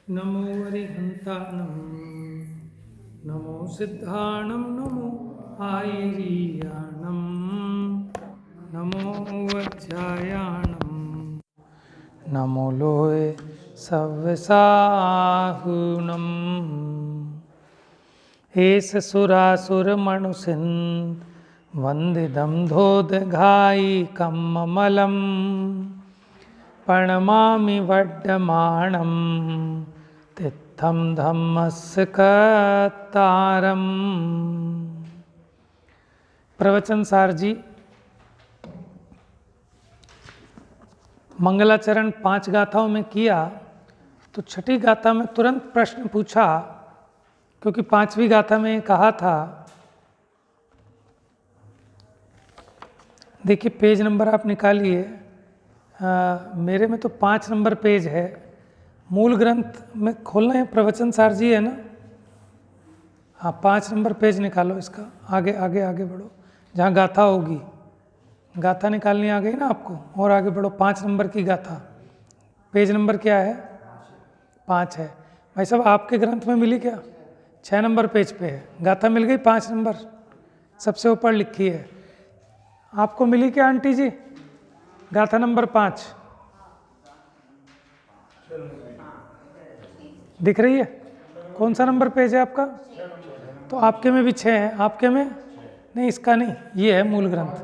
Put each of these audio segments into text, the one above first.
नमो अरिहन्ताणं नमो सिद्धाणं नमो आयर्याणं नमो वज्रायाणं नमो लोहे सव्यसाहुणम् एष सुरासुरमणुषिन् वन्दितं धोदघायिकममलम् प्रणमामि वड्डमाणं तित्थं धम्मस्य कर्तारम्। प्रवचन सार जी मंगलाचरण 5 गाथाओं में किया, तो छठी गाथा में तुरंत प्रश्न पूछा, क्योंकि 5वीं गाथा में कहा था, देखिए पेज नंबर आप निकालिए, मेरे में तो 5 नंबर पेज है, मूल ग्रंथ में खोलना है, प्रवचन सार जी है ना, हाँ 5 नंबर पेज निकालो इसका, आगे आगे आगे बढ़ो, जहाँ गाथा होगी, गाथा निकालनी आ गई ना आपको, और आगे बढ़ो, 5 नंबर की गाथा, पेज नंबर क्या है? 5 है। भाई साहब आपके ग्रंथ में मिली क्या? 6 नंबर पेज पे है, गाथा मिल गई 5 नंबर, सबसे ऊपर लिखी है। आपको मिली क्या आंटी जी? गाथा नंबर 5 दिख रही है? कौन सा नंबर पेज है आपका? तो आपके में भी 6 है, आपके में नहीं, इसका नहीं, ये है मूल ग्रंथ।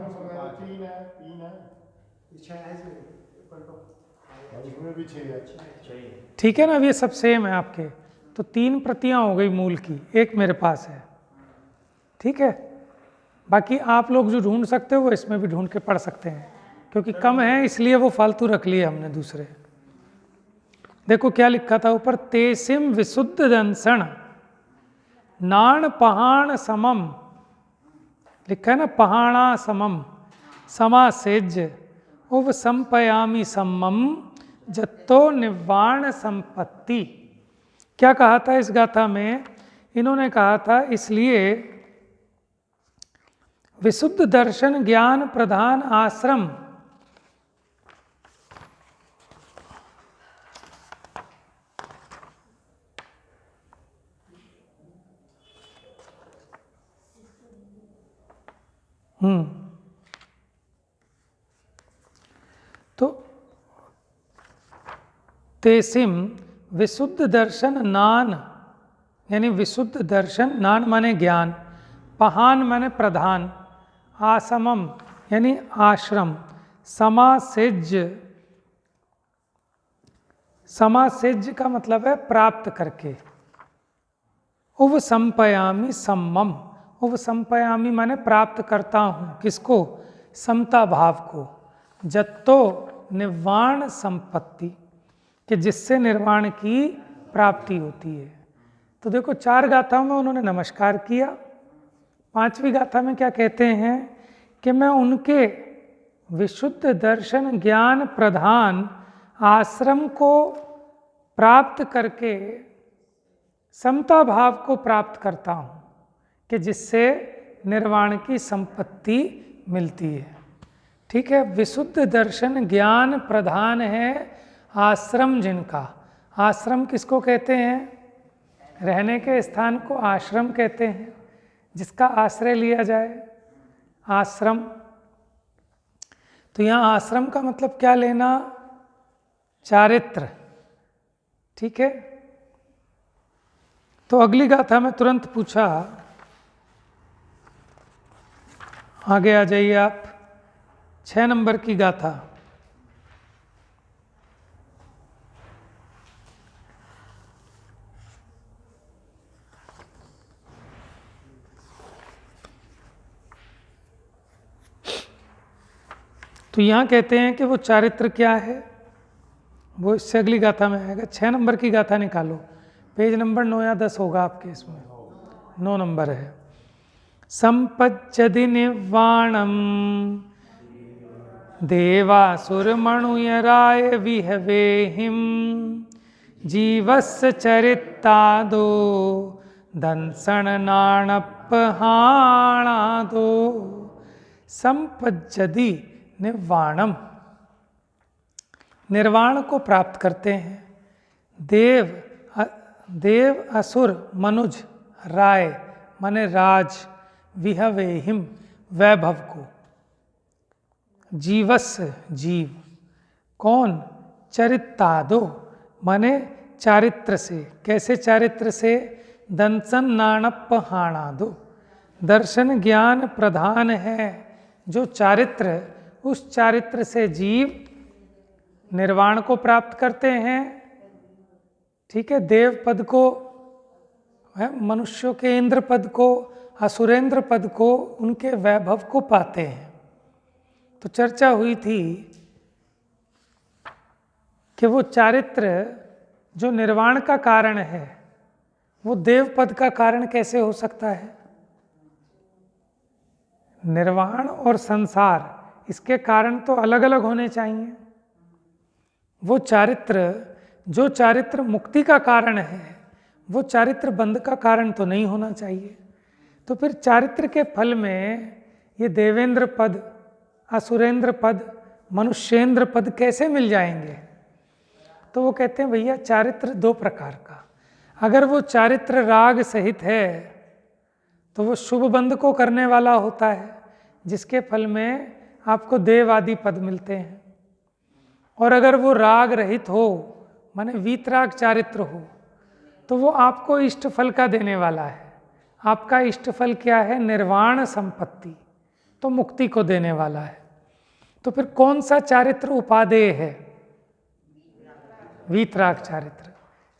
ठीक है ना, अब ये सब सेम है आपके, तो 3 प्रतियां हो गई मूल की, एक मेरे पास है, ठीक है। बाकी आप लोग जो ढूंढ सकते हो वो इसमें भी ढूंढ के पढ़ सकते हैं, क्योंकि कम है इसलिए वो फालतू रख लिए हमने दूसरे। देखो क्या लिखा था ऊपर, तेसिम विशुद्ध दंसण नाण पहाण समम, लिखा है ना, पहाणा समम समासेज उव संपयामी सम्मम जत्तो निवाण संपत्ति। क्या कहा था इस गाथा में? इन्होंने कहा था इसलिए विशुद्ध दर्शन ज्ञान प्रधान आश्रम तो तेसिम विशुद्ध दर्शन नान, यानी विशुद्ध दर्शन, नान माने ज्ञान, पहान माने प्रधान, आसमम यानी आश्रम, समासेज्य, समासेज्य का मतलब है प्राप्त करके, उव संपयामी सम्मम, उव संपयामी माने प्राप्त करता हूँ, किसको? समता भाव को, जत्तो निर्वाण संपत्ति, कि जिससे निर्वाण की प्राप्ति होती है। तो देखो 4 गाथाओं में उन्होंने नमस्कार किया, 5वीं गाथा में क्या कहते हैं कि मैं उनके विशुद्ध दर्शन ज्ञान प्रधान आश्रम को प्राप्त करके समता भाव को प्राप्त करता हूँ, कि जिससे निर्वाण की संपत्ति मिलती है। ठीक है, विशुद्ध दर्शन ज्ञान प्रधान है आश्रम जिनका। आश्रम किसको कहते हैं? रहने के स्थान को आश्रम कहते हैं, जिसका आश्रय लिया जाए, आश्रम। तो यहाँ आश्रम का मतलब क्या लेना? चारित्र। ठीक है, तो अगली गाथा में तुरंत पूछा, आगे आ जाइए आप, 6 नंबर की गाथा। तो यहाँ कहते हैं कि वो चारित्र क्या है, वो इससे अगली गाथा में आएगा। 6 नंबर की गाथा निकालो, पेज नंबर 9 या 10 होगा आपके, इसमें 9 नंबर है। संपज्जति निर्वाणम देवासुरमणुयराय विहवेहिम जीवस्य चरितादो दंसण नाणपहाणादो। संपज्जति निर्वाणम, निर्वाण को प्राप्त करते हैं। देव देव असुर मनुज राय माने राज, विहवेहिम वैभव को, जीवस जीव, कौन, चरितादो माने चारित्र से, कैसे चारित्र से, दंसन नाणप हाणादो, दर्शन ज्ञान प्रधान है जो चारित्र, उस चारित्र से जीव निर्वाण को प्राप्त करते हैं। ठीक है, देव पद को, मनुष्यों के इंद्र पद को, असुरेंद्र पद को, उनके वैभव को पाते हैं। तो चर्चा हुई थी कि वो चारित्र जो निर्वाण का कारण है वो देव पद का कारण कैसे हो सकता है। निर्वाण और संसार इसके कारण तो अलग अलग होने चाहिए। वो चारित्र, जो चारित्र मुक्ति का कारण है, वो चारित्र बंध का कारण तो नहीं होना चाहिए। तो फिर चारित्र के फल में ये देवेंद्र पद, असुरेंद्र पद, मनुष्येंद्र पद कैसे मिल जाएंगे। तो वो कहते हैं भैया चारित्र दो प्रकार का, अगर वो चारित्र राग सहित है तो वो शुभ बंध को करने वाला होता है, जिसके फल में आपको देव आदि पद मिलते हैं। और अगर वो राग रहित हो, माने वीतराग चारित्र हो, तो वो आपको इष्ट फल का देने वाला है। आपका इष्ट फल क्या है, निर्वाण संपत्ति, तो मुक्ति को देने वाला है। तो फिर कौन सा चारित्र उपादेय है, वीतराग चारित्र।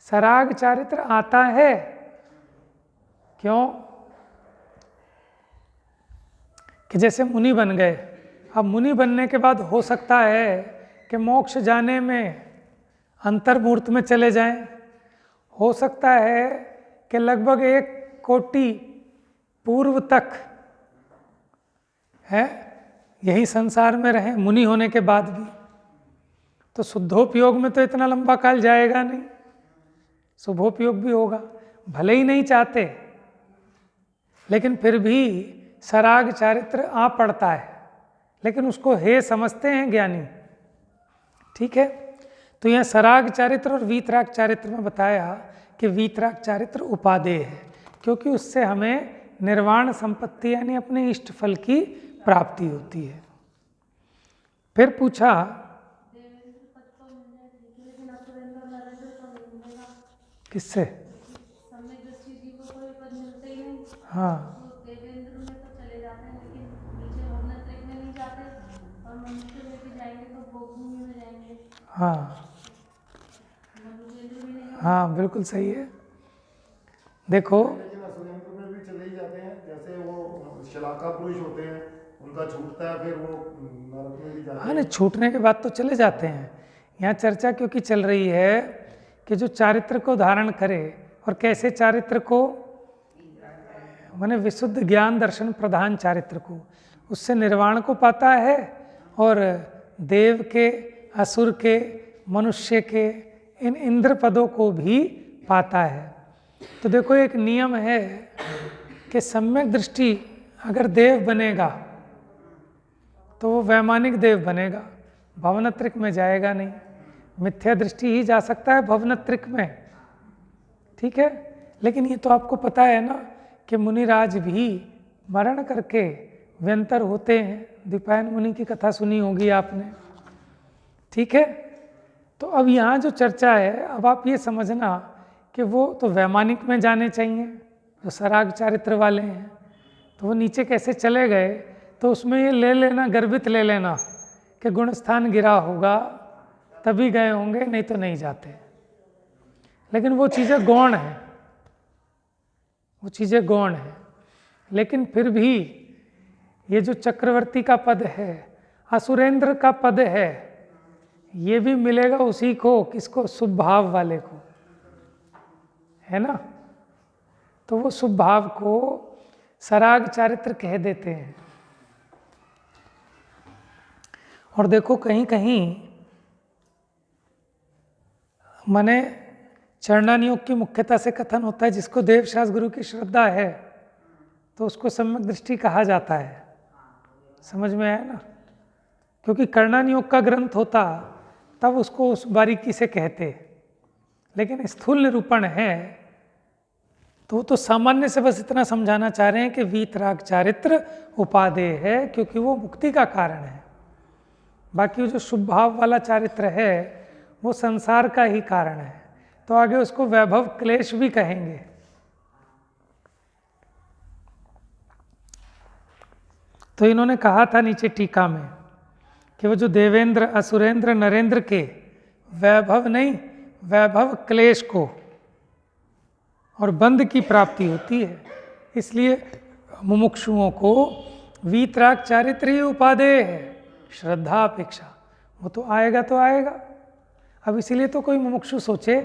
सराग चारित्र आता है, क्यों कि जैसे मुनि बन गए, अब मुनि बनने के बाद हो सकता है कि मोक्ष जाने में अंतर्मूर्त में चले जाएं, हो सकता है कि लगभग 1 कोटि पूर्व तक है यही संसार में रहें मुनि होने के बाद भी। तो शुद्धोपयोग में तो इतना लंबा काल जाएगा नहीं, शुभोपयोग भी होगा, भले ही नहीं चाहते, लेकिन फिर भी सराग चारित्र आ पड़ता है, लेकिन उसको हे समझते हैं ज्ञानी। ठीक है, तो यहाँ सराग चारित्र और वीतराग चारित्र में बताया कि वीतराग चारित्र उपादेय है, क्योंकि उससे हमें निर्वाण संपत्ति यानी अपने इष्ट फल की प्राप्ति होती है। फिर पूछा, किससे, हाँ हाँ हाँ बिल्कुल सही है। देखो में भी चले ही जाते हैं, जैसे वो शलाका पुरुष होते हैं उनका छूटता है, फिर वो नरक में भी जाते हैं। हाँ, नहीं छूटने के बाद तो चले जाते हैं। यहाँ चर्चा क्योंकि चल रही है कि जो चारित्र को धारण करे, और कैसे चारित्र को, माने विशुद्ध ज्ञान दर्शन प्रधान चारित्र को, उससे निर्वाण को पाता है और देव के, असुर के, मनुष्य के, इन इंद्र पदों को भी पाता है। तो देखो एक नियम है कि सम्यक दृष्टि अगर देव बनेगा तो वो वैमानिक देव बनेगा, भवनत्रिक में जाएगा नहीं। मिथ्या दृष्टि ही जा सकता है भवनत्रिक में। ठीक है, लेकिन ये तो आपको पता है ना कि मुनिराज भी मरण करके व्यंतर होते हैं। द्विपायन मुनि की कथा सुनी होगी आपने। ठीक है, तो अब यहाँ जो चर्चा है, अब आप ये समझना कि वो तो वैमानिक में जाने चाहिए जो सराग चारित्र वाले हैं, तो वो नीचे कैसे चले गए। तो उसमें ये ले लेना, गर्भित ले लेना कि गुणस्थान गिरा होगा तभी गए होंगे, नहीं तो नहीं जाते। लेकिन वो चीज़ें गौण हैं, वो चीज़ें गौण हैं। लेकिन फिर भी ये जो चक्रवर्ती का पद है, असुरेंद्र का पद है, ये भी मिलेगा उसी को, किसको, शुभ भाव वाले को, है ना। तो वो शुभ भाव को सराग चारित्र कह देते हैं। और देखो कहीं कहीं माने चरणान योग की मुख्यता से कथन होता है, जिसको देवशास गुरु की श्रद्धा है तो उसको सम्यक दृष्टि कहा जाता है। समझ में आया ना, क्योंकि कर्णान योग का ग्रंथ होता तब उसको उस बारीकी से कहते, लेकिन स्थूल निरूपण है तो वो तो सामान्य से बस इतना समझाना चाह रहे हैं कि वीतराग चारित्र उपादेय है, क्योंकि वो मुक्ति का कारण है। बाकी जो शुभ भाव वाला चारित्र है वो संसार का ही कारण है, तो आगे उसको वैभव क्लेश भी कहेंगे। तो इन्होंने कहा था नीचे टीका में कि वो जो देवेंद्र, असुरेंद्र, नरेंद्र के वैभव नहीं, वैभव क्लेश को और बंध की प्राप्ति होती है, इसलिए मुमुक्षुओं को वीतराग चारित्र ही उपादेय है, श्रद्धा अपेक्षा। वो तो आएगा तो आएगा। अब इसीलिए तो कोई मुमुक्षु सोचे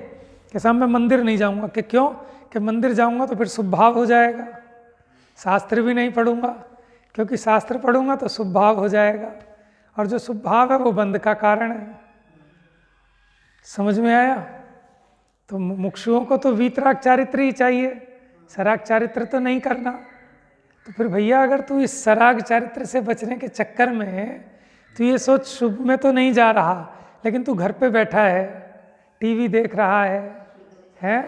कि साहब मैं मंदिर नहीं जाऊंगा, कि क्यों, कि मंदिर जाऊंगा तो फिर शुभ भाव हो जाएगा, शास्त्र भी नहीं पढ़ूंगा, क्योंकि शास्त्र पढ़ूंगा तो शुभ भाव हो जाएगा, और जो शुभ भाव है वो बंध का कारण है। समझ में आया? तो मुमुक्षुओं को तो वीतराग चारित्र ही चाहिए, सराग चारित्र तो नहीं करना। तो फिर भैया अगर तू इस सराग चारित्र से बचने के चक्कर में तू ये सोच शुभ में तो नहीं जा रहा, लेकिन तू घर पे बैठा है, टीवी देख रहा है,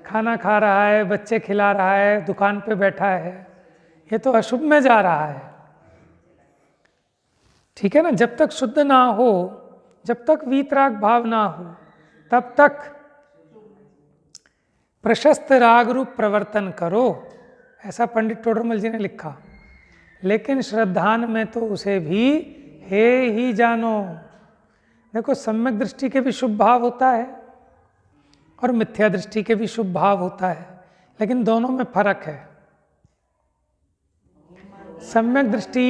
खाना खा रहा है, बच्चे खिला रहा है, दुकान पे बैठा है, ये तो अशुभ में जा रहा है। ठीक है ना? जब तक शुद्ध ना हो, जब तक वीतराग भाव ना हो, तब तक प्रशस्त राग रूप प्रवर्तन करो, ऐसा पंडित टोडरमल जी ने लिखा। लेकिन श्रद्धान में तो उसे भी हे ही जानो। देखो, सम्यक दृष्टि के भी शुभ भाव होता है और मिथ्या दृष्टि के भी शुभ भाव होता है, लेकिन दोनों में फर्क है। सम्यक दृष्टि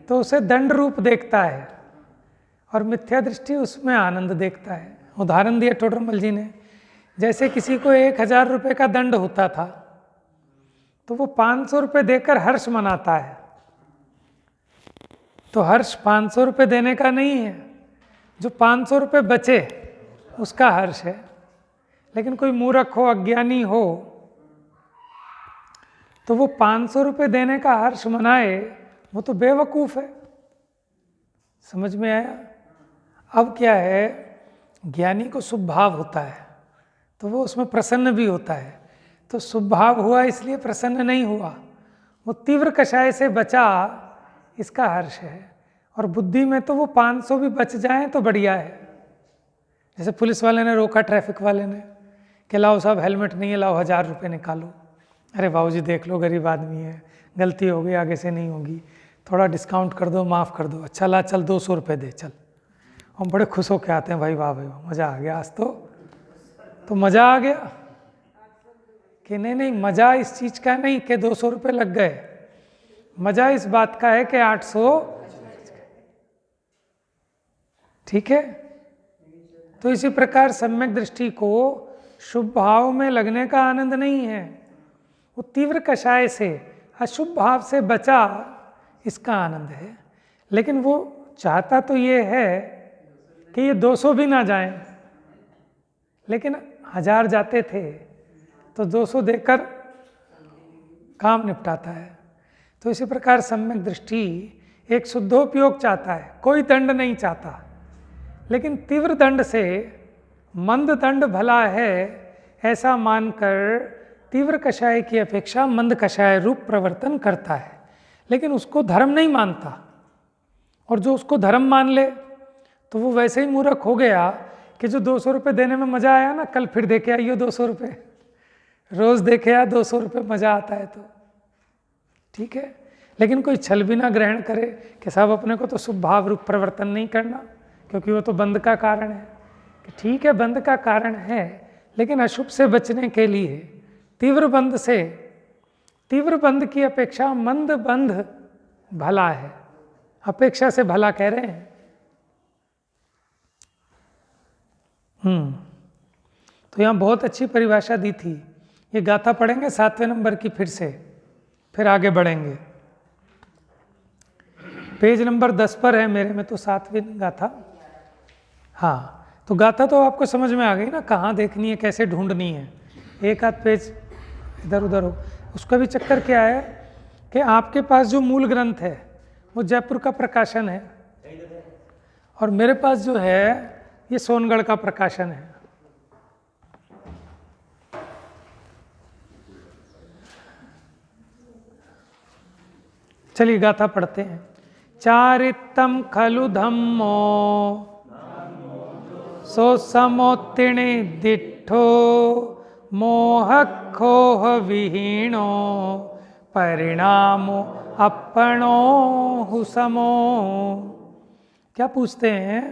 तो उसे दंड रूप देखता है और मिथ्या दृष्टि उसमें आनंद देखता है। उदाहरण दिया टोडरमल जी ने, जैसे किसी को 1000 रुपये का दंड होता था तो वो 500 रुपये देकर हर्ष मनाता है। तो हर्ष 500 रुपये देने का नहीं है, जो 500 रुपये बचे उसका हर्ष है। लेकिन कोई मूर्ख हो, अज्ञानी हो, तो वो 500 रुपये देने का हर्ष मनाए, वो तो बेवकूफ़ है। समझ में आया? अब क्या है, ज्ञानी को शुभ भाव होता है तो वो उसमें प्रसन्न भी होता है। तो शुभ भाव हुआ इसलिए प्रसन्न नहीं हुआ, वो तीव्र कषाय से बचा, इसका हर्ष है। और बुद्धि में तो वो 500 भी बच जाएं तो बढ़िया है। जैसे पुलिस वाले ने रोका, ट्रैफिक वाले ने, कि लाओ साहब हेलमेट नहीं है, लाओ 1000 रुपये निकालो। अरे बाबूजी देख लो, गरीब आदमी है, गलती हो गई, आगे से नहीं होगी, थोड़ा डिस्काउंट कर दो, माफ़ कर दो। अच्छा ला, चल 200 रुपये दे, चल। हम बड़े खुश होकर आते हैं, भाई वाह भाई वाह, मज़ा आ गया आज तो मज़ा आ गया। कि नहीं, मज़ा इस चीज़ का नहीं कि 200 रुपये लग गए, मज़ा इस बात का है कि 800। ठीक है? तो इसी प्रकार सम्यक दृष्टि को शुभ भाव में लगने का आनंद नहीं है, वो तीव्र कषाय से, अशुभ भाव से बचा, इसका आनंद है। लेकिन वो चाहता तो ये है कि ये 200 भी ना जाएं, लेकिन 1000 जाते थे तो 200 देकर काम निपटाता है। तो इसी प्रकार सम्यक दृष्टि एक शुद्धोपयोग चाहता है, कोई दंड नहीं चाहता। लेकिन तीव्र दंड से मंद दंड भला है ऐसा मानकर तीव्र कषाय की अपेक्षा मंद कषाय रूप प्रवर्तन करता है, लेकिन उसको धर्म नहीं मानता। और जो उसको धर्म मान ले तो वो वैसे ही मूर्ख हो गया कि जो 200 रुपये देने में मज़ा आया ना, कल फिर देके आइयो 200 रुपये, रोज़ देखे आ 200 रुपये, मज़ा आता है तो ठीक है। लेकिन कोई छल भी ना ग्रहण करे कि साहब अपने को तो शुभ भाव रूप प्रवर्तन नहीं करना, क्योंकि वो तो बंध का कारण है। कि ठीक है, बंध का कारण है, लेकिन अशुभ से बचने के लिए तीव्र बंध से, तीव्र बंध की अपेक्षा मंद बंध भला है। अपेक्षा से भला कह रहे हैं। तो यहाँ बहुत अच्छी परिभाषा दी थी। ये गाथा पढ़ेंगे 7वें नंबर की फिर से, फिर आगे बढ़ेंगे। पेज नंबर 10 पर है मेरे में तो 7वीं गाथा। हाँ, तो गाथा तो आपको समझ में आ गई ना, कहाँ देखनी है, कैसे ढूंढनी है। एक आध पेज इधर उधर हो। उसका भी चक्कर क्या है कि आपके पास जो मूल ग्रंथ है वो जयपुर का प्रकाशन है, और मेरे पास जो है ये सोनगढ़ का प्रकाशन है। चलिए गाथा पढ़ते हैं। चारित्तम खलु धम्मो सो समोत्तिणे दिट्ठो मोह खोह विहीणो परिणामो अपनो हुसमो। क्या पूछते हैं?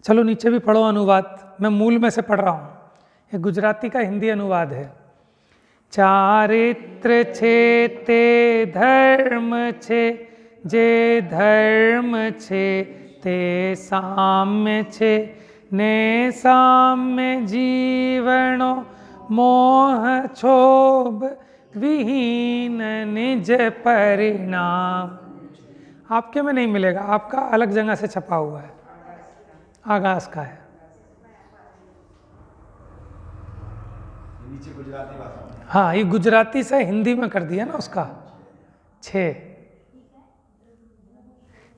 चलो नीचे भी पढ़ो अनुवाद, मैं मूल में से पढ़ रहा हूँ। ये गुजराती का हिंदी अनुवाद है। चारित्र छे ते धर्म छे, जे धर्म छे ते साम्य छे, ने साम्य जीवनो मोह क्षोभ विहीन निज परिणाम। आपके में नहीं मिलेगा, आपका अलग जगह से छपा हुआ है, आगास का है। नीचे गुजराती भाषा में। हाँ, ये गुजराती से हिंदी में कर दिया ना उसका। 6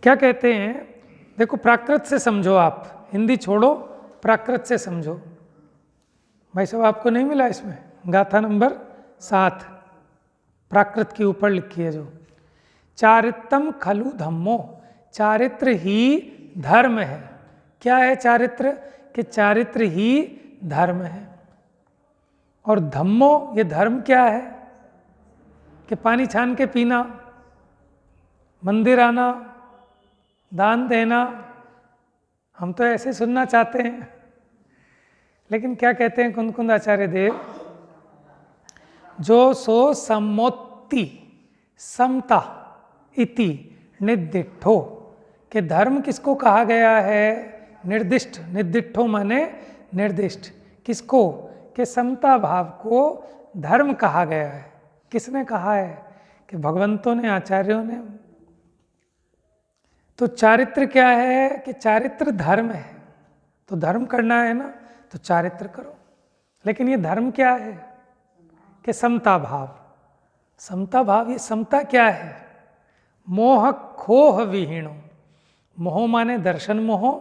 क्या कहते हैं? देखो प्राकृत से समझो, आप हिंदी छोड़ो, प्राकृत से समझो। भाई साहब आपको नहीं मिला इसमें? गाथा नंबर 7 प्राकृत के ऊपर लिखी है जो। चारित्रम खलु धम्मो, चारित्र ही धर्म है। क्या है चारित्र? कि चारित्र ही धर्म है। और धम्मो, ये धर्म क्या है? कि पानी छान के पीना, मंदिर आना, दान देना। हम तो ऐसे सुनना चाहते हैं, लेकिन क्या कहते हैं कुंदकुंद आचार्य देव? जो सो सम्मोत्ति समता इति निर्दिष्टो, कि धर्म किसको कहा गया है? निर्दिष्ट। निर्दिष्टो माने निर्दिष्ट। किसको? कि समता भाव को धर्म कहा गया है। किसने कहा है? कि भगवंतों ने, आचार्यों ने। तो चारित्र क्या है? कि चारित्र धर्म है। तो धर्म करना है ना, तो चारित्र करो। लेकिन ये धर्म क्या है? कि समता भाव। समता भाव, ये समता क्या है? मोह खोह विहीणो। मोह माने दर्शन मोह,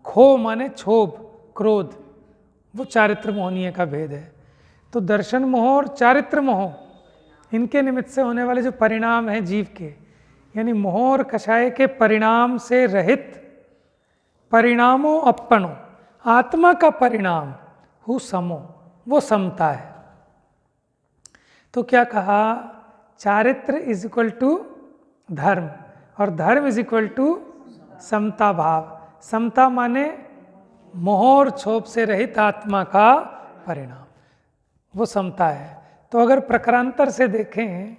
खो माने क्षोभ क्रोध, वो चारित्र मोहनीय का भेद है। तो दर्शन मोह और चारित्र मोह, इनके निमित्त से होने वाले जो परिणाम हैं जीव के, यानी मोह और कषाय के परिणाम से रहित, परिणामों अपनो, आत्मा का परिणाम हु समो, वो समता है। तो क्या कहा? चारित्र इज इक्वल टू धर्म, और धर्म इज इक्वल टू समता भाव। समता माने मोह और क्षोभ से रहित आत्मा का परिणाम, वो समता है। तो अगर प्रकरांतर से देखें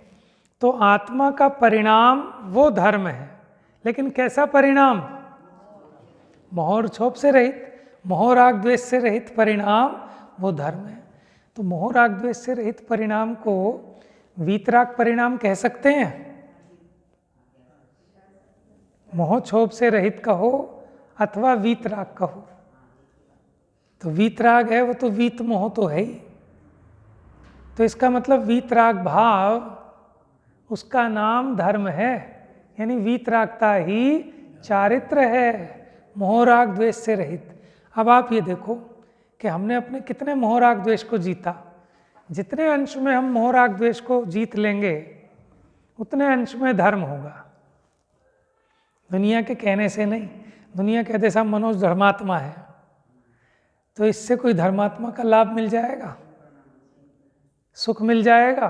तो आत्मा का परिणाम वो धर्म है, लेकिन कैसा परिणाम? मोह और क्षोभ से रहित, मोह राग द्वेष से रहित परिणाम वो धर्म है। तो मोह राग द्वेष से रहित परिणाम को वीतराग परिणाम कह सकते हैं। मोह क्षोभ से रहित कहो अथवा वीतराग कहो। तो वीतराग है वो, तो वीत मोह तो है ही। तो इसका मतलब वीतराग भाव, उसका नाम धर्म है, यानी वीतरागता ही चारित्र है, मोह राग द्वेष से रहित। अब आप ये देखो कि हमने अपने कितने मोह राग द्वेष को जीता। जितने अंश में हम मोह राग द्वेष को जीत लेंगे, उतने अंश में धर्म होगा। दुनिया के कहने से नहीं। दुनिया कहते साहब मनोज धर्मात्मा है, तो इससे कोई धर्मात्मा का लाभ मिल जाएगा, सुख मिल जाएगा।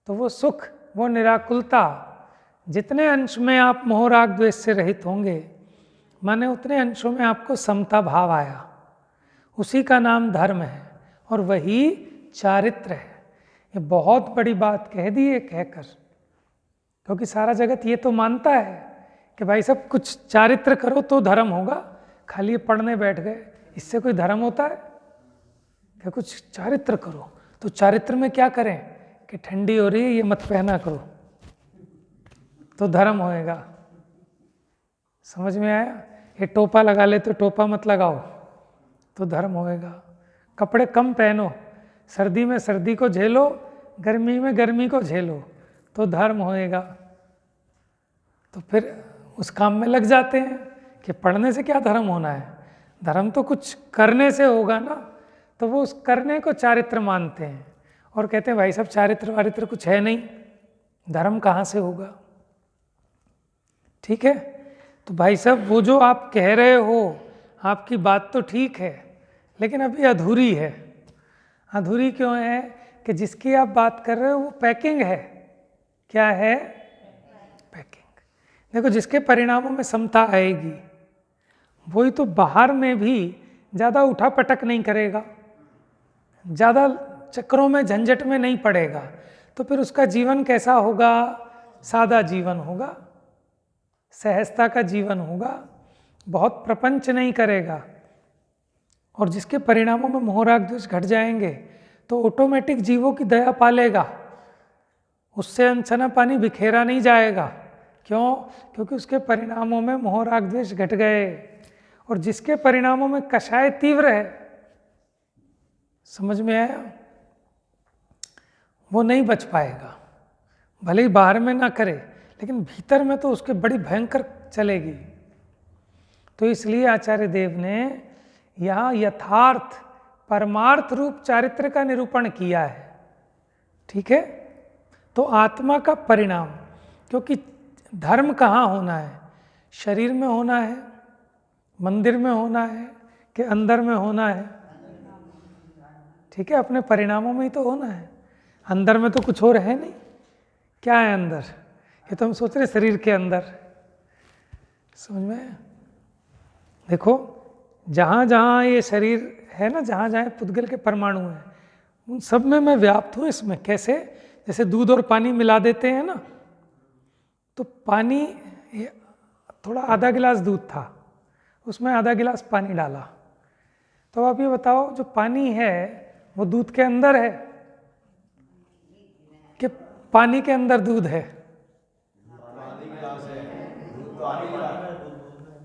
तो वो सुख, वो निराकुलता, जितने अंश में आप मोह राग द्वेष से रहित होंगे, माने उतने अंशों में आपको समता भाव आया, उसी का नाम धर्म है, और वही चारित्र है। ये बहुत बड़ी बात कह दी है कहकर, क्योंकि सारा जगत ये तो मानता है कि भाई सब कुछ चारित्र करो तो धर्म होगा। खाली ये पढ़ने बैठ गए, इससे कोई धर्म होता है? कि कुछ चारित्र करो। तो चारित्र में क्या करें? कि ठंडी हो रही है ये मत पहना करो, तो धर्म होएगा। समझ में आया? ये टोपा लगा ले तो टोपा मत लगाओ, तो धर्म होएगा। कपड़े कम पहनो, सर्दी में सर्दी को झेलो, गर्मी में गर्मी को झेलो, तो धर्म होएगा। तो फिर उस काम में लग जाते हैं कि पढ़ने से क्या धर्म होना है? धर्म तो कुछ करने से होगा ना। तो वो उस करने को चारित्र मानते हैं और कहते हैं भाई सब चारित्र वारित्र कुछ है नहीं, धर्म कहाँ से होगा? ठीक है, तो भाई साहब वो जो आप कह रहे हो, आपकी बात तो ठीक है, लेकिन अभी अधूरी है। अधूरी क्यों है? कि जिसकी आप बात कर रहे हो वो पैकिंग है। क्या है? पैकिंग। देखो, जिसके परिणामों में समता आएगी वही तो बाहर में भी ज़्यादा उठा पटक नहीं करेगा, ज़्यादा चक्रों में झंझट में नहीं पड़ेगा, तो फिर उसका जीवन कैसा होगा? सादा जीवन होगा, सहजता का जीवन होगा, बहुत प्रपंच नहीं करेगा। और जिसके परिणामों में मोह राग द्वेष घट जाएंगे तो ऑटोमेटिक जीवों की दया पालेगा, उससे अनछना पानी बिखेरा नहीं जाएगा। क्यों? क्योंकि उसके परिणामों में मोह राग द्वेष घट गए। और जिसके परिणामों में कषाय तीव्र है, समझ में आया, वो नहीं बच पाएगा। भले ही बाहर में ना करे, लेकिन भीतर में तो उसके बड़ी भयंकर चलेगी। तो इसलिए आचार्य देव ने यहाँ यथार्थ परमार्थ रूप चारित्र का निरूपण किया है। ठीक है, तो आत्मा का परिणाम, क्योंकि धर्म कहाँ होना है? शरीर में होना है, मंदिर में होना है, कि अंदर में होना है? ठीक है, अपने परिणामों में ही तो होना है। अंदर में तो कुछ और है नहीं। क्या है अंदर? ये तो हम सोच रहे शरीर के अंदर। समझ में? देखो, जहाँ जहाँ ये शरीर है ना, जहाँ जहाँ पुद्गल के परमाणु हैं, उन सब में मैं व्याप्त हूँ। इसमें कैसे? जैसे दूध और पानी मिला देते हैं ना, तो पानी, थोड़ा आधा गिलास दूध था, उसमें आधा गिलास पानी डाला, तो आप ये बताओ, जो पानी है वो दूध के अंदर है कि पानी के अंदर दूध है?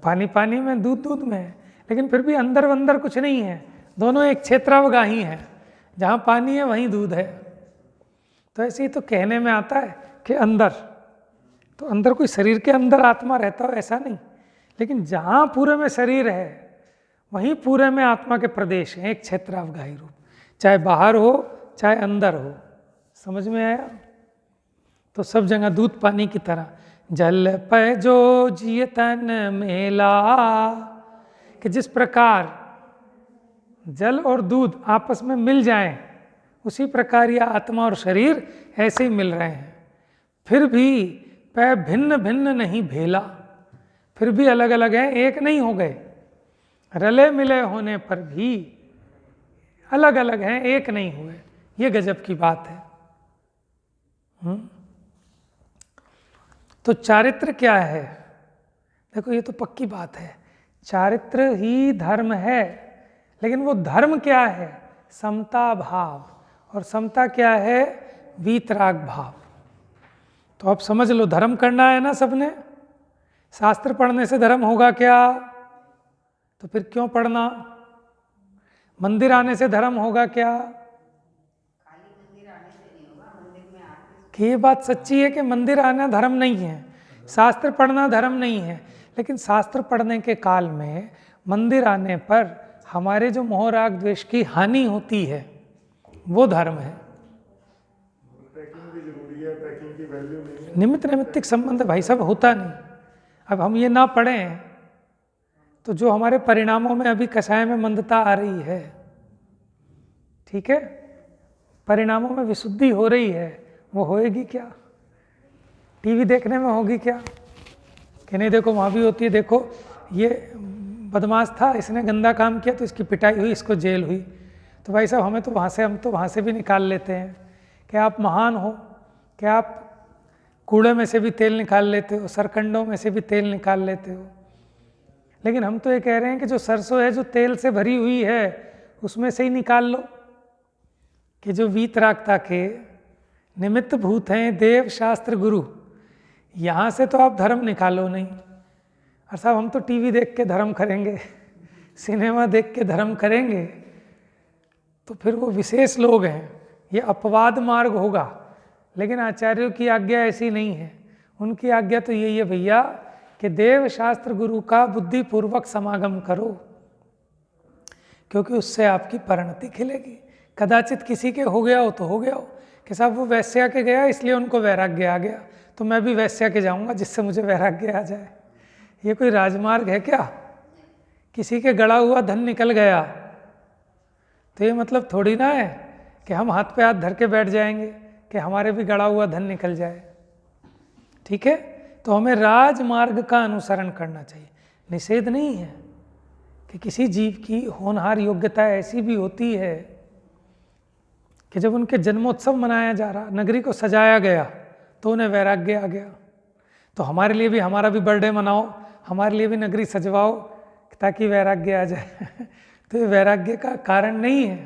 पानी पानी में, दूध दूध में है, लेकिन फिर भी अंदर अंदर कुछ नहीं है। दोनों एक क्षेत्रावगाही हैं, जहाँ पानी है वहीं दूध है। तो ऐसे ही तो कहने में आता है कि अंदर, तो अंदर कोई शरीर के अंदर आत्मा रहता हो ऐसा नहीं, लेकिन जहाँ पूरे में शरीर है वहीं पूरे में आत्मा के प्रदेश हैं, एक क्षेत्रावगाही रूप, चाहे बाहर हो चाहे अंदर हो। समझ में आया? तो सब जगह दूध पानी की तरह, जल पै जो जिय तन मेला, कि जिस प्रकार जल और दूध आपस में मिल जाएं, उसी प्रकार यह आत्मा और शरीर ऐसे ही मिल रहे हैं। फिर भी पै भिन्न भिन्न नहीं भेला, फिर भी अलग अलग हैं, एक नहीं हो गए। रले मिले होने पर भी अलग अलग हैं, एक नहीं हुए। ये गजब की बात है। तो चारित्र क्या है? देखो, ये तो पक्की बात है, चारित्र ही धर्म है। लेकिन वो धर्म क्या है? समता भाव। और समता क्या है? वीतराग भाव। तो आप समझ लो, धर्म करना है ना सबने। शास्त्र पढ़ने से धर्म होगा क्या? तो फिर क्यों पढ़ना? मंदिर आने से धर्म होगा क्या? कि ये बात सच्ची है कि मंदिर आना धर्म नहीं है, शास्त्र पढ़ना धर्म नहीं है। लेकिन शास्त्र पढ़ने के काल में मंदिर आने पर हमारे जो मोह राग द्वेष की हानि होती है वो धर्म है। पैकिंग भी जरूरी है, पैकिंग की वैल्यू नहीं है। निमित्त नैमित्तिक संबंध भाई साहब होता नहीं। अब हम ये ना पढ़ें तो जो हमारे परिणामों में अभी कषाय में मंदता आ रही है, ठीक है, परिणामों में विशुद्धि हो रही है, वो होएगी क्या? टीवी देखने में होगी क्या? कि नहीं देखो वहाँ भी होती है, देखो ये बदमाश था, इसने गंदा काम किया तो इसकी पिटाई हुई, इसको जेल हुई। तो भाई साहब हम तो वहाँ से भी निकाल लेते हैं कि आप महान हो, कि आप कूड़े में से भी तेल निकाल लेते हो, सरकंडों में से भी तेल निकाल लेते हो। लेकिन हम तो ये कह रहे हैं कि जो सरसों है, जो तेल से भरी हुई है, उसमें से ही निकाल लो। कि जो वीतरागता के निमित्त भूत हैं देव शास्त्र गुरु, यहाँ से तो आप धर्म निकालो नहीं। और साहब हम तो टीवी देख के धर्म करेंगे, सिनेमा देख के धर्म करेंगे, तो फिर वो विशेष लोग हैं, ये अपवाद मार्ग होगा। लेकिन आचार्यों की आज्ञा ऐसी नहीं है। उनकी आज्ञा तो यही है भैया कि देव शास्त्र गुरु का बुद्धिपूर्वक समागम करो, क्योंकि उससे आपकी परिणति खिलेगी। कदाचित किसी के हो गया हो तो हो गया हो, कि साहब वो वैश्या के गया इसलिए उनको वैराग्य आ गया, तो मैं भी वैश्या के जाऊंगा जिससे मुझे वैराग्य आ जाए। ये कोई राजमार्ग है क्या? किसी के गड़ा हुआ धन निकल गया तो ये मतलब थोड़ी ना है कि हम हाथ पे हाथ धर के बैठ जाएंगे कि हमारे भी गड़ा हुआ धन निकल जाए। ठीक है, तो हमें राजमार्ग का अनुसरण करना चाहिए। निषेध नहीं है कि किसी जीव की होनहार योग्यता ऐसी भी होती है कि जब उनके जन्मोत्सव मनाया जा रहा, नगरी को सजाया गया, तो उन्हें वैराग्य आ गया। तो हमारे लिए भी, हमारा भी बर्थडे मनाओ, हमारे लिए भी नगरी सजवाओ ताकि वैराग्य आ जाए। तो ये वैराग्य का कारण नहीं है।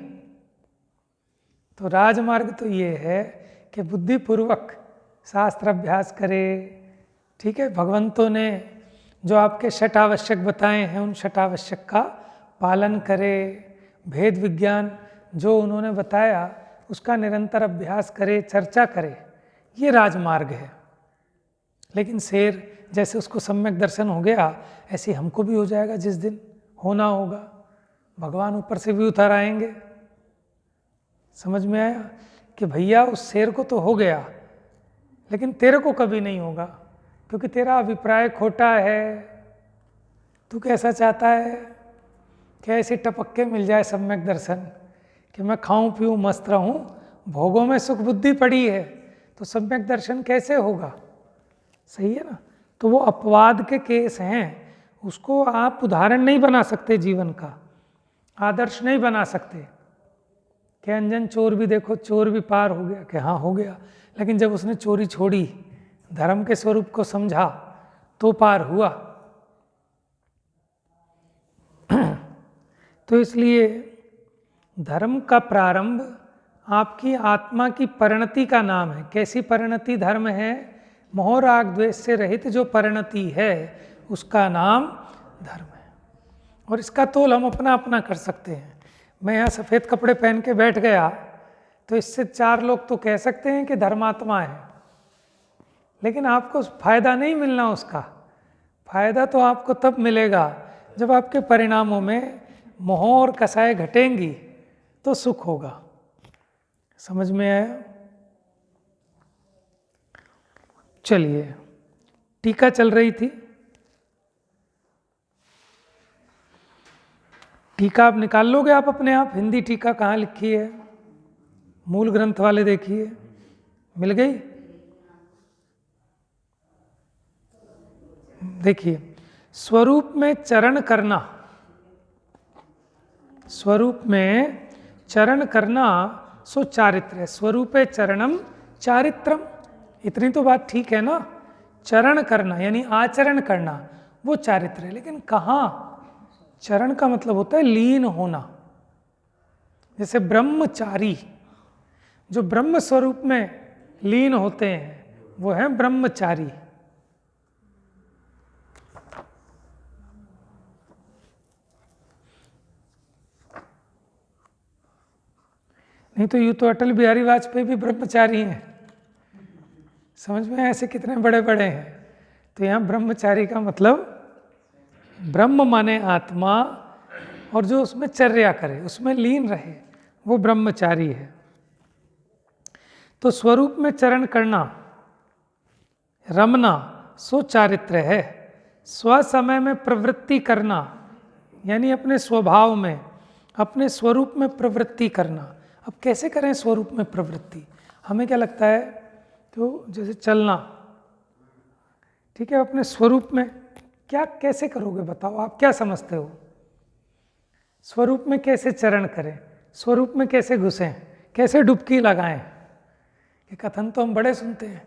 तो राजमार्ग तो ये है कि बुद्धिपूर्वक शास्त्र अभ्यास करे। ठीक है, भगवंतों ने जो आपके षट आवश्यक बताए हैं उन षट आवश्यक का पालन करे। भेद विज्ञान जो उन्होंने बताया उसका निरंतर अभ्यास करे, चर्चा करे, ये राजमार्ग है। लेकिन शेर जैसे उसको सम्यक दर्शन हो गया, ऐसे हमको भी हो जाएगा जिस दिन होना होगा। भगवान ऊपर से भी उतर आएंगे। समझ में आया कि भैया उस शेर को तो हो गया लेकिन तेरे को कभी नहीं होगा, क्योंकि तेरा अभिप्राय खोटा है। तू कैसा चाहता है कि ऐसे टपक के मिल जाए सम्यक दर्शन कि मैं खाऊं पीऊं मस्त रहूं, भोगों में सुख बुद्धि पड़ी है, तो सम्यक दर्शन कैसे होगा? सही है ना? तो वो अपवाद के केस हैं, उसको आप उदाहरण नहीं बना सकते, जीवन का आदर्श नहीं बना सकते कि अंजन चोर भी देखो, चोर भी पार हो गया, कि हाँ हो गया, लेकिन जब उसने चोरी छोड़ी, धर्म के स्वरूप को समझा, तो पार हुआ। तो इसलिए धर्म का प्रारंभ आपकी आत्मा की परिणति का नाम है। कैसी परिणति धर्म है? मोह राग द्वेष से रहित जो परिणति है उसका नाम धर्म है। और इसका तोल हम अपना अपना कर सकते हैं। मैं यहाँ सफ़ेद कपड़े पहन के बैठ गया तो इससे 4 लोग तो कह सकते हैं कि धर्मात्मा है, लेकिन आपको फायदा नहीं मिलना। उसका फायदा तो आपको तब मिलेगा जब आपके परिणामों में मोह और कसाई घटेंगी, तो सुख होगा। समझ में आया? चलिए, टीका चल रही थी। टीका आप निकाल लोगे आप अपने आप? हिंदी टीका कहाँ लिखी है? मूल ग्रंथ वाले देखिए, मिल गई? देखिए, स्वरूप में चरण करना, स्वरूप में चरण करना सो चारित्र है। स्वरूपे चरणम चारित्रम, इतनी तो बात ठीक है ना? चरण करना यानी आचरण करना, वो चारित्र है। लेकिन कहाँ? चरण का मतलब होता है लीन होना। जैसे ब्रह्मचारी, जो ब्रह्म स्वरूप में लीन होते हैं वो है ब्रह्मचारी। नहीं तो यूँ तो अटल बिहारी वाजपेयी भी ब्रह्मचारी हैं। समझ में? ऐसे कितने बड़े बड़े हैं। तो यहाँ ब्रह्मचारी का मतलब ब्रह्म माने आत्मा, और जो उसमें चर्या करे, उसमें लीन रहे, वो ब्रह्मचारी है। तो स्वरूप में चरण करना, रमना, सो चारित्र है। स्व समय में प्रवृत्ति करना यानी अपने स्वभाव में, अपने स्वरूप में प्रवृत्ति करना। अब कैसे करें स्वरूप में प्रवृत्ति? हमें क्या लगता है, तो जैसे चलना, ठीक है, अपने स्वरूप में क्या कैसे करोगे बताओ? आप क्या समझते हो? स्वरूप में कैसे चरण करें? स्वरूप में कैसे घुसें? कैसे डुबकी लगाएं? ये कथन तो हम बड़े सुनते हैं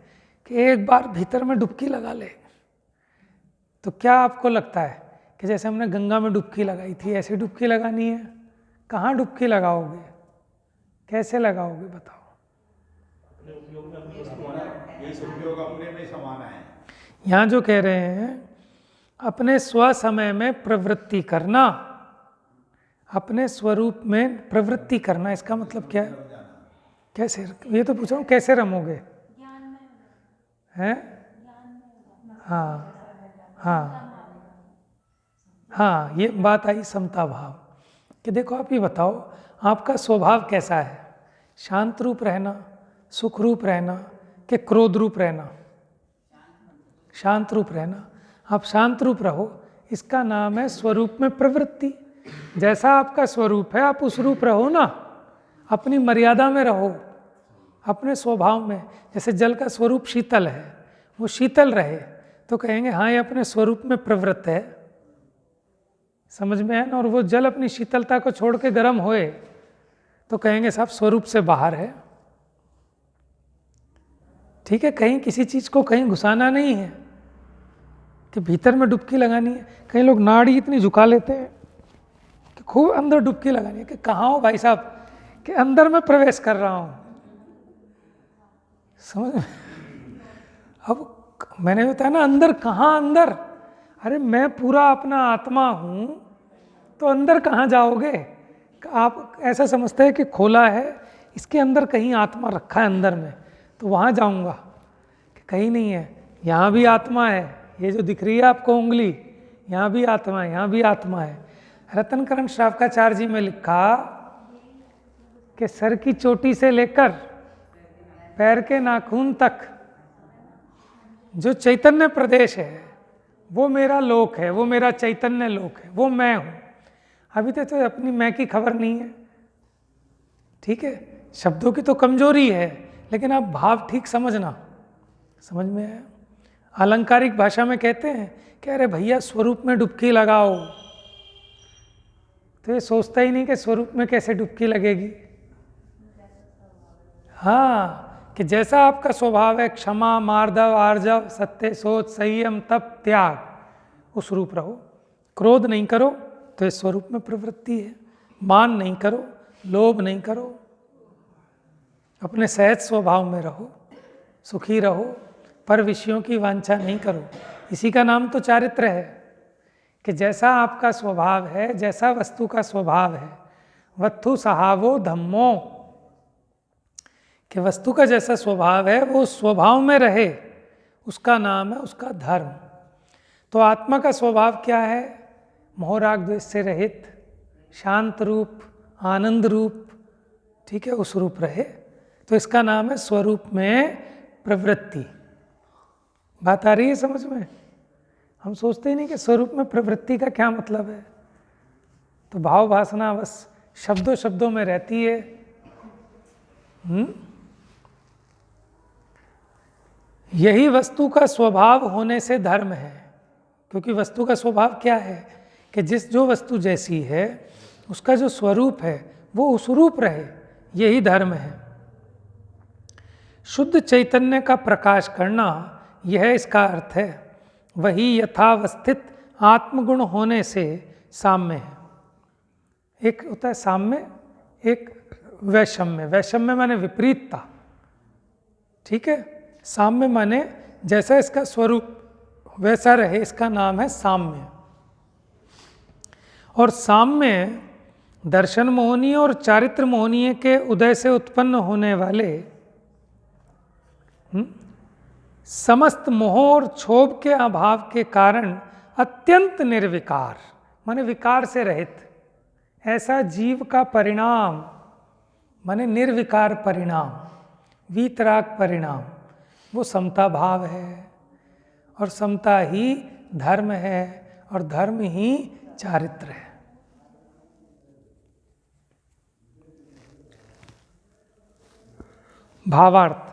कि एक बार भीतर में डुबकी लगा ले। तो क्या आपको लगता है कि जैसे हमने गंगा में डुबकी लगाई थी ऐसे डुबकी लगानी है? कहाँ डुबकी लगाओगे? कैसे लगाओगे बताओ? यहाँ जो कह रहे हैं अपने स्व समय में प्रवृत्ति करना, अपने स्वरूप में प्रवृत्ति करना, इसका मतलब क्या है? कैसे? ये तो पूछ रहा हूँ, कैसे रमोगे? हैं? हाँ हाँ हाँ, ये बात आई समता भाव कि देखो आप ये बताओ आपका स्वभाव कैसा है? शांत रूप रहना, सुख रूप रहना कि क्रोध रूप रहना? शांत रूप रहना। आप शांत रूप रहो, इसका नाम है स्वरूप में प्रवृत्ति। जैसा आपका स्वरूप है आप उस रूप रहो ना, अपनी मर्यादा में रहो, अपने स्वभाव में। जैसे जल का स्वरूप शीतल है, वो शीतल रहे तो कहेंगे हाँ ये अपने स्वरूप में प्रवृत्त है, समझ में है ना। और वो जल अपनी शीतलता को छोड़ के गर्म होए तो कहेंगे साहब स्वरूप से बाहर है। ठीक है, कहीं किसी चीज़ को कहीं घुसाना नहीं है कि भीतर में डुबकी लगानी है। कई लोग नाड़ी इतनी झुका लेते हैं कि खूब अंदर डुबकी लगानी है कि कहाँ हो भाई साहब, कि अंदर में प्रवेश कर रहा हूँ, समझ में। अब मैंने बताया ना अंदर कहाँ, अंदर, अरे मैं पूरा अपना आत्मा हूँ तो अंदर कहाँ जाओगे? आप ऐसा समझते हैं कि खोला है, इसके अंदर कहीं आत्मा रखा है अंदर में, तो वहाँ जाऊँगा, कि कहीं नहीं है, यहाँ भी आत्मा है। ये जो दिख रही है आपको उंगली, यहाँ भी आत्मा है, यहाँ भी आत्मा है। रत्नकरण श्रावकाचार्य जी में लिखा कि सर की चोटी से लेकर पैर के नाखून तक जो चैतन्य प्रदेश है वो मेरा लोक है, वो मेरा चैतन्य लोक है, वो मैं हूँ। अभी तक तो अपनी मैं की खबर नहीं है। ठीक है, शब्दों की तो कमजोरी है, लेकिन आप भाव ठीक समझना, समझ में है। अलंकारिक भाषा में कहते हैं कि अरे भैया स्वरूप में डुबकी लगाओ, तो ये सोचता ही नहीं कि स्वरूप में कैसे डुबकी लगेगी। हाँ, कि जैसा आपका स्वभाव है, क्षमा, मार्दव, आर्जव, सत्य, सोच, संयम, तप, त्याग, उस रूप रहो। क्रोध नहीं करो तो इस स्वरूप में प्रवृत्ति है। मान नहीं करो, लोभ नहीं करो, अपने सहज स्वभाव में रहो, सुखी रहो, पर विषयों की वांछा नहीं करो। इसी का नाम तो चारित्र है, कि जैसा आपका स्वभाव है, जैसा वस्तु का स्वभाव है, वत्थु सहावो धम्मो, कि वस्तु का जैसा स्वभाव है वो स्वभाव में रहे, उसका नाम है उसका धर्म। तो आत्मा का स्वभाव क्या है? मोह राग द्वेष से रहित, शांत रूप, आनंद रूप, ठीक है, उस रूप रहे, तो इसका नाम है स्वरूप में प्रवृत्ति। बात आ रही है समझ में? हम सोचते ही नहीं कि स्वरूप में प्रवृत्ति का क्या मतलब है। तो भाव वासना बस शब्दों शब्दों में रहती है। यही वस्तु का स्वभाव होने से धर्म है, क्योंकि वस्तु का स्वभाव क्या है कि जो वस्तु जैसी है उसका जो स्वरूप है वो उस रूप रहे, यही धर्म है। शुद्ध चैतन्य का प्रकाश करना, यह इसका अर्थ है। वही यथावस्थित आत्मगुण होने से साम्य है। एक होता है साम्य, एक वैषम्य। वैषम्य माने विपरीतता, ठीक है। साम्य माने जैसा इसका स्वरूप वैसा रहे, इसका नाम है साम्य। और साम्य दर्शन मोहनीय और चारित्र मोहनीय के उदय से उत्पन्न होने वाले समस्त मोह और क्षोभ के अभाव के कारण अत्यंत निर्विकार, माने विकार से रहित, ऐसा जीव का परिणाम, माने निर्विकार परिणाम, वीतराग परिणाम, वो समता भाव है। और समता ही धर्म है, और धर्म ही चारित्र है। भावार्थ,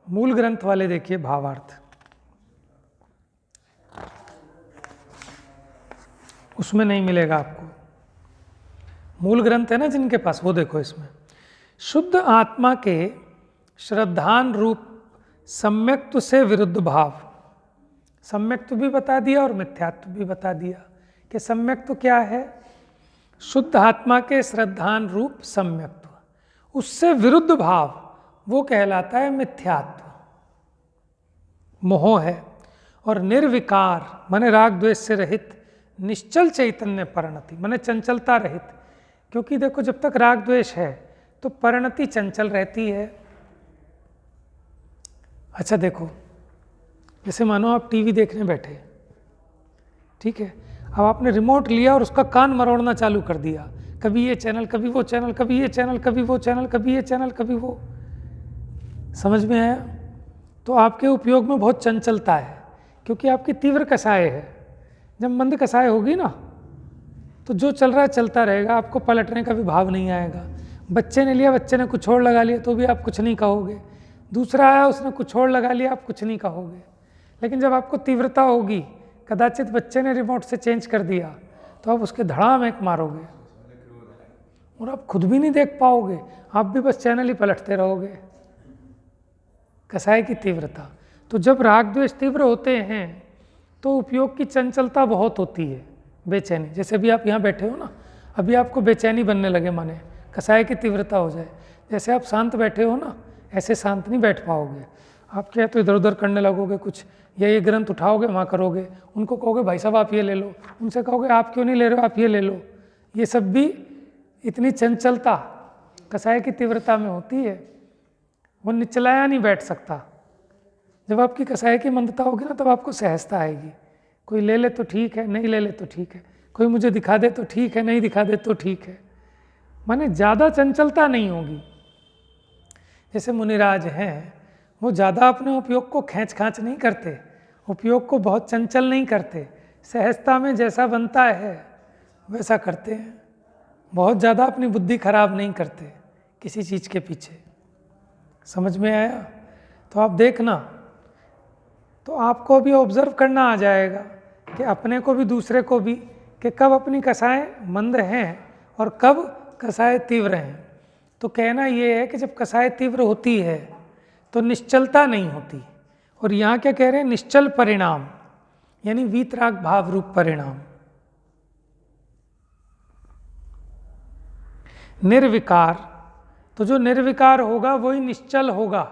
मूल ग्रंथ वाले देखिए भावार्थ, उसमें नहीं मिलेगा आपको। मूल ग्रंथ है ना जिनके पास, वो देखो इसमें। शुद्ध आत्मा के श्रद्धान रूप सम्यक्त्व से विरुद्ध भाव, सम्यक्त्व भी बता दिया और मिथ्यात्व भी बता दिया कि सम्यक्त्व क्या है। शुद्ध आत्मा के श्रद्धान रूप सम्यक्त्व, उससे विरुद्ध भाव वो कहलाता है मिथ्यात्व, मोह है। और निर्विकार माने राग द्वेष से रहित, निश्चल चैतन्य परिणति माने चंचलता रहित, क्योंकि देखो जब तक राग द्वेष है तो परिणति चंचल रहती है। अच्छा देखो, जैसे मानो आप टीवी देखने बैठे, ठीक है, अब आपने रिमोट लिया और उसका कान मरोड़ना चालू कर दिया, कभी ये चैनल, कभी वो चैनल, कभी ये चैनल, कभी वो चैनल, कभी ये चैनल, कभी वो। समझ में आया? तो आपके उपयोग में बहुत चंचलता है, क्योंकि आपकी तीव्र कसाय है। जब मंद कसाय होगी ना, तो जो चल रहा है चलता रहेगा, आपको पलटने का भी भाव नहीं आएगा। बच्चे ने लिया, बच्चे ने कुछ और लगा लिया तो भी आप कुछ नहीं कहोगे। दूसरा आया, उसने कुछ और लगा लिया, आप कुछ नहीं कहोगे। लेकिन जब आपको तीव्रता होगी, कदाचित बच्चे ने रिमोट से चेंज कर दिया, तो आप उसके धड़ाम एक मारोगे और आप खुद भी नहीं देख पाओगे, आप भी बस चैनल ही पलटते रहोगे। कसाय की तीव्रता। तो जब राग द्वेष तीव्र होते हैं तो उपयोग की चंचलता बहुत होती है, बेचैनी। जैसे अभी आप यहाँ बैठे हो ना, अभी आपको बेचैनी बनने लगे, माने कसाय की तीव्रता हो जाए। जैसे आप शांत बैठे हो ना, ऐसे शांत नहीं बैठ पाओगे। आप क्या तो इधर उधर करने लगोगे कुछ, या ये ग्रंथ उठाओगे वहाँ करोगे, उनको कहोगे भाई साहब आप ये ले लो, उनसे कहोगे आप क्यों नहीं ले रहे हो, आप ये ले लो। ये सब भी इतनी चंचलता कसाय की तीव्रता में होती है, वो निचलाया नहीं बैठ सकता। जब आपकी कसाय की मंदता होगी ना, तब आपको सहजता आएगी। कोई ले ले तो ठीक है, नहीं ले ले तो ठीक है, कोई मुझे दिखा दे तो ठीक है, नहीं दिखा दे तो ठीक है। माने ज़्यादा चंचलता नहीं होगी। जैसे मुनिराज हैं, वो ज़्यादा अपने उपयोग को खींच खांच नहीं करते, उपयोग को बहुत चंचल नहीं करते, सहजता में जैसा बनता है वैसा करते हैं। बहुत ज़्यादा अपनी बुद्धि खराब नहीं करते किसी चीज़ के पीछे। समझ में आया? तो आप देखना, तो आपको भी ऑब्जर्व करना आ जाएगा कि अपने को भी दूसरे को भी, कि कब अपनी कसाएँ मंद हैं और कब कसाएँ तीव्र हैं। तो कहना ये है कि जब कसाएँ तीव्र होती है तो निश्चलता नहीं होती। और यहाँ क्या कह रहे हैं? निश्चल परिणाम, यानी वीतराग भाव रूप परिणाम। निर्विकार, तो जो निर्विकार होगा वही निश्चल होगा।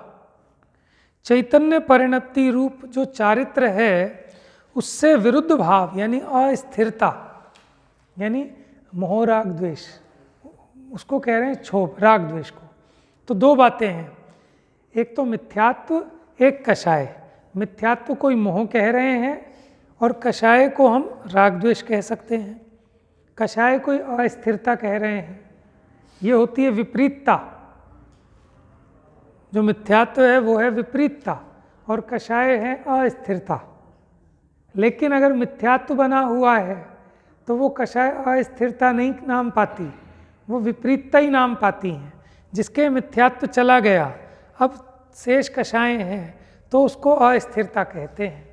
चैतन्य परिणति रूप जो चारित्र है, उससे विरुद्ध भाव यानी अस्थिरता, यानी मोह राग द्वेष, उसको कह रहे हैं क्षोभ, राग द्वेष को। तो दो बातें हैं, एक तो मिथ्यात्व, एक कषाय। मिथ्यात्व को मोह कह रहे हैं और कषाय को हम राग द्वेष कह सकते हैं। कषाय को अस्थिरता कह रहे हैं। ये होती है विपरीतता। जो मिथ्यात्व है वो है विपरीतता और कषाय है अस्थिरता। लेकिन अगर मिथ्यात्व बना हुआ है तो वो कषाय अस्थिरता नहीं नाम पाती, वो विपरीतता ही नाम पाती हैं। जिसके मिथ्यात्व चला गया, अब शेष कषाय हैं, तो उसको अस्थिरता कहते हैं।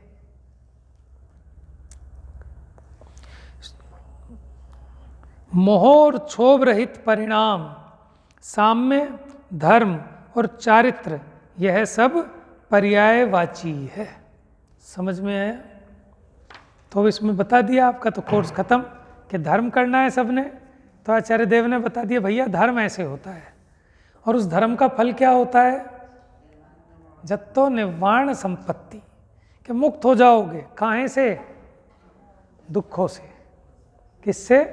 मोह और क्षोभ रहित परिणाम, साम्य, धर्म और चारित्र, यह सब पर्यायवाची है। समझ में आया? तो इसमें बता दिया, आपका तो कोर्स खत्म कि धर्म करना है सबने। तो आचार्य देव ने बता दिया भैया धर्म ऐसे होता है, और उस धर्म का फल क्या होता है? जत्तो निर्वाण संपत्ति, कि मुक्त हो जाओगे। काहे से? दुखों से। किससे?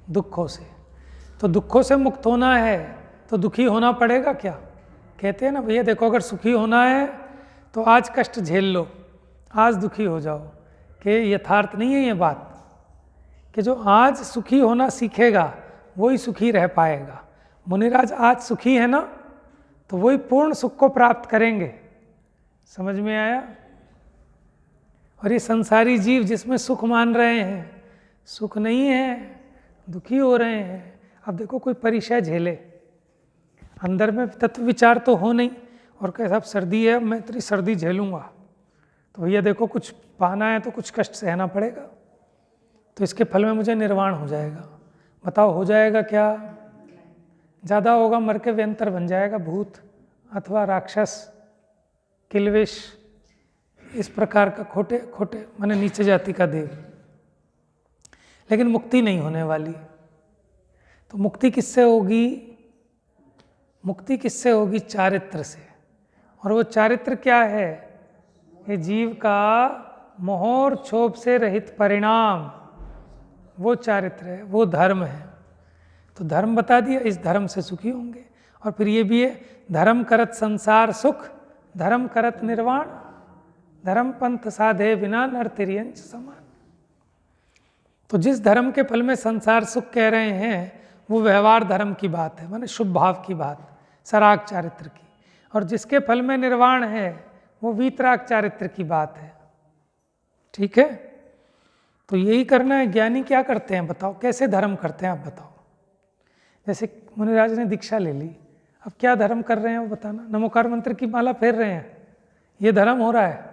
दुखों से। तो दुखों से मुक्त होना है तो दुखी होना पड़ेगा क्या? कहते हैं ना भैया देखो, अगर सुखी होना है तो आज कष्ट झेल लो, आज दुखी हो जाओ। कि यथार्थ नहीं है ये बात, कि जो आज सुखी होना सीखेगा वही सुखी रह पाएगा। मुनिराज आज सुखी है ना, तो वही पूर्ण सुख को प्राप्त करेंगे। समझ में आया? और ये संसारी जीव जिसमें सुख मान रहे हैं, सुख नहीं है, दुखी हो रहे हैं। अब देखो कोई परिचय झेले, अंदर में तत्व विचार तो हो नहीं, और कहे साहब सर्दी है, मैं तेरी सर्दी झेलूंगा। तो भैया देखो कुछ पाना है तो कुछ कष्ट सहना पड़ेगा, तो इसके फल में मुझे निर्वाण हो जाएगा। बताओ हो जाएगा क्या? ज़्यादा होगा मर के व्यंतर बन जाएगा, भूत अथवा राक्षस, किलविश, इस प्रकार का खोटे खोटे माने नीचे जाति का देव। लेकिन मुक्ति नहीं होने वाली। तो मुक्ति किससे होगी? मुक्ति किससे होगी? चारित्र से। और वो चारित्र क्या है? ये जीव का मोह और क्षोभ से रहित परिणाम, वो चारित्र है, वो धर्म है। तो धर्म बता दिया, इस धर्म से सुखी होंगे। और फिर ये भी है, धर्म करत संसार सुख, धर्म करत निर्वाण, धर्म पंथ साधे बिना नर तिर्यंच समान। तो जिस धर्म के फल में संसार सुख कह रहे हैं वो व्यवहार धर्म की बात है, माने शुभ भाव की बात, सराग चारित्र की। और जिसके फल में निर्वाण है वो वीतराग चारित्र की बात है। ठीक है, तो यही करना है। ज्ञानी क्या करते हैं बताओ, कैसे धर्म करते हैं आप बताओ। जैसे मुनिराज ने दीक्षा ले ली, अब क्या धर्म कर रहे हैं वो बताना। नमोकार मंत्र की माला फेर रहे हैं, ये धर्म हो रहा है।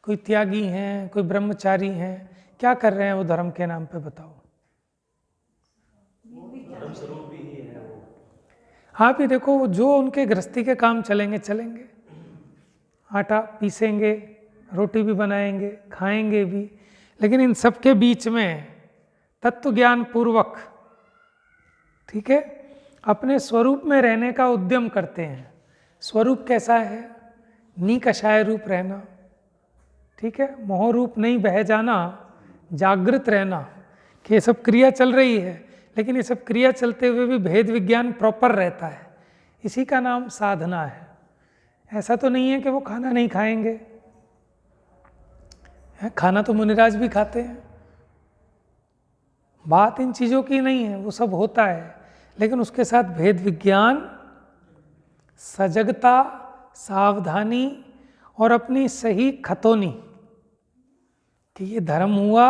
कोई त्यागी हैं, कोई ब्रह्मचारी हैं, क्या कर रहे हैं वो धर्म के नाम पे बताओ। धर्म स्वरूप भी ही है वो। आप ही देखो, जो उनके गृहस्थी के काम चलेंगे चलेंगे, आटा पीसेंगे, रोटी भी बनाएंगे, खाएंगे भी, लेकिन इन सब के बीच में तत्व ज्ञान पूर्वक, ठीक है, अपने स्वरूप में रहने का उद्यम करते हैं। स्वरूप कैसा है? निकषाय रूप रहना, ठीक है, मोह रूप नहीं बह जाना, जागृत रहना कि ये सब क्रिया चल रही है, लेकिन ये सब क्रिया चलते हुए भी भेद विज्ञान प्रॉपर रहता है। इसी का नाम साधना है। ऐसा तो नहीं है कि वो खाना नहीं खाएंगे, खाना तो मुनिराज भी खाते हैं। बात इन चीज़ों की नहीं है, वो सब होता है, लेकिन उसके साथ भेद विज्ञान, सजगता, सावधानी और अपनी सही खतौनी कि ये धर्म हुआ,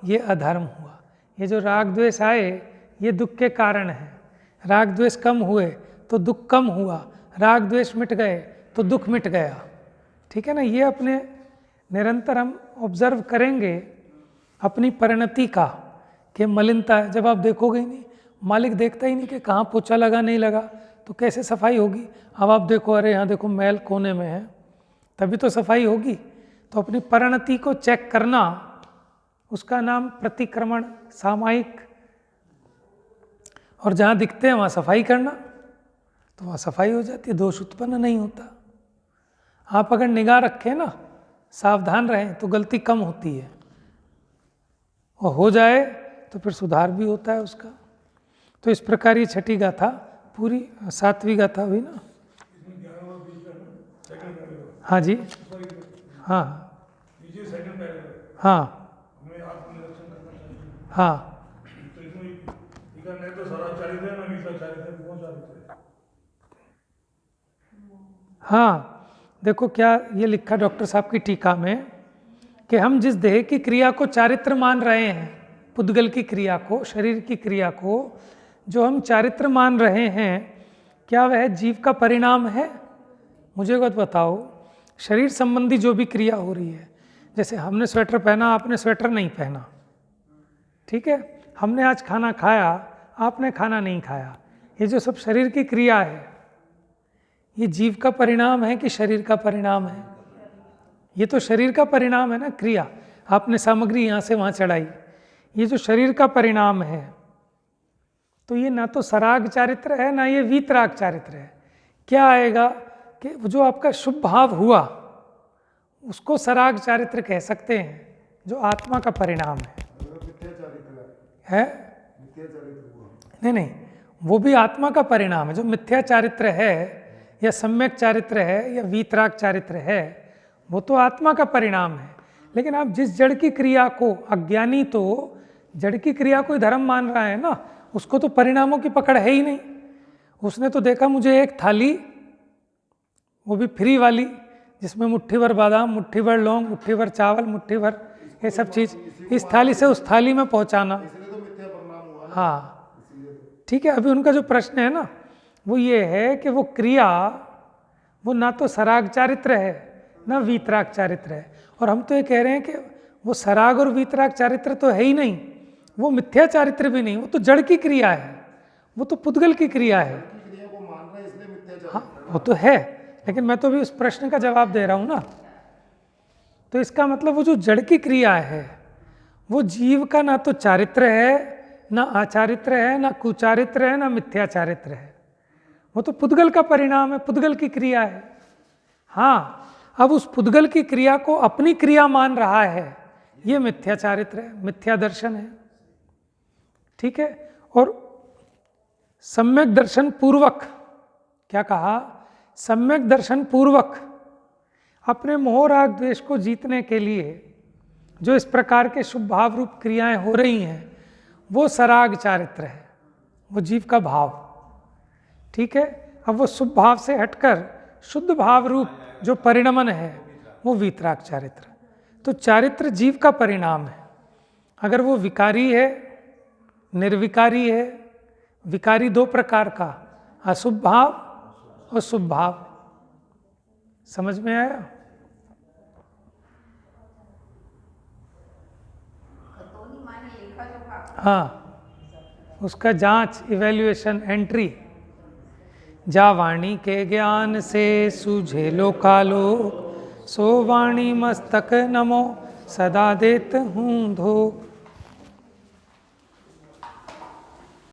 ये अधर्म हुआ। ये जो राग द्वेष आए ये दुख के कारण है। राग द्वेष कम हुए तो दुख कम हुआ, राग द्वेष मिट गए तो दुख मिट गया। ठीक है ना, ये अपने निरंतर हम ऑब्जर्व करेंगे अपनी परिणति का कि मलिनता है। जब आप देखोगे ही नहीं, मालिक देखता ही नहीं कि कहाँ पोछा लगा नहीं लगा, तो कैसे सफाई होगी। अब आप देखो, अरे यहाँ देखो मैल कोने में है, तभी तो सफाई होगी। तो अपनी परिणति को चेक करना, उसका नाम प्रतिक्रमण, सामायिक। और जहाँ दिखते हैं वहाँ सफाई करना, तो वहाँ सफाई हो जाती है, दोष उत्पन्न नहीं होता। आप अगर निगाह रखें ना, सावधान रहें, तो गलती कम होती है, और हो जाए तो फिर सुधार भी होता है उसका। तो इस प्रकार ये छठी गाथा पूरी, 7वीं गाथा हुई ना। हाँ जी, हाँ हाँ हाँ, हाँ। देखो क्या ये लिखा डॉक्टर साहब की टीका में कि हम जिस देह की क्रिया को चारित्र मान रहे हैं, पुद्गल की क्रिया को, शरीर की क्रिया को जो हम चारित्र मान रहे हैं, क्या वह जीव का परिणाम है? मुझे बात बताओ। शरीर संबंधी जो भी क्रिया हो रही है, जैसे हमने स्वेटर पहना, आपने स्वेटर नहीं पहना, ठीक है, हमने आज खाना खाया, आपने खाना नहीं खाया, ये जो सब शरीर की क्रिया है, ये जीव का परिणाम है कि शरीर का परिणाम है? ये तो शरीर का परिणाम है ना क्रिया। आपने सामग्री यहाँ से वहाँ चढ़ाई, ये जो शरीर का परिणाम है, तो ये ना तो सराग चारित्र है, ना ये वीतराग चारित्र है। क्या आएगा कि जो आपका शुभ भाव हुआ उसको सराग चारित्र कह सकते हैं, जो आत्मा का परिणाम है? नहीं नहीं, वो भी आत्मा का परिणाम है। जो मिथ्या चारित्र है या सम्यक चारित्र है या वीतराग चारित्र है, वो तो आत्मा का परिणाम है। लेकिन आप जिस जड़ की क्रिया को, अज्ञानी तो जड़ की क्रिया को धर्म मान रहा है ना, उसको तो परिणामों की पकड़ है ही नहीं। उसने तो देखा मुझे एक थाली, वो भी फ्री वाली, जिसमें मुट्ठी भर बादाम, मुट्ठी भर लौंग, मुट्ठी भर चावल, मुट्ठी भर ये सब चीज़, इस थाली से उस थाली में पहुंचाना। हाँ ठीक है, अभी उनका जो प्रश्न है ना, वो ये है कि वो क्रिया, वो ना तो सराग चारित्र है ना वीतराग चारित्र है। और हम तो ये कह रहे हैं कि वो सराग और वीतराग चारित्र तो है ही नहीं, वो मिथ्या चारित्र भी नहीं, वो तो जड़ की क्रिया है, वो तो पुद्गल की क्रिया है। हाँ वो तो है, लेकिन मैं तो भी उस प्रश्न का जवाब दे रहा हूँ ना। तो इसका मतलब वो जो जड़ की क्रिया है, वो जीव का ना तो चारित्र है, ना आचारित्र है, ना कुचारित्र है, ना मिथ्या चारित्र है। वो तो पुद्गल का परिणाम है, पुद्गल की क्रिया है। हाँ, अब उस पुद्गल की क्रिया को अपनी क्रिया मान रहा है, ये मिथ्या चारित्र है, मिथ्या दर्शन है। ठीक है, और सम्यक दर्शन पूर्वक, क्या कहा? सम्यक दर्शन पूर्वक अपने मोह राग द्वेष को जीतने के लिए जो इस प्रकार के शुभ भाव रूप क्रियाएं हो रही हैं, वो सराग चारित्र है, वो जीव का भाव। ठीक है, अब वो शुभ भाव से हटकर शुद्ध भाव रूप जो परिणमन है वो वीतराग चारित्र। तो चारित्र जीव का परिणाम है। अगर वो विकारी है, निर्विकारी है, विकारी दो प्रकार का, अशुभ भाव और शुभ भाव। समझ में आया? हाँ, उसका जांच, इवैल्यूएशन, एंट्री। जा वाणी के ज्ञान से सूझे लोकालोक, सो वाणी मस्तक नमो सदा देत हूँ धोख।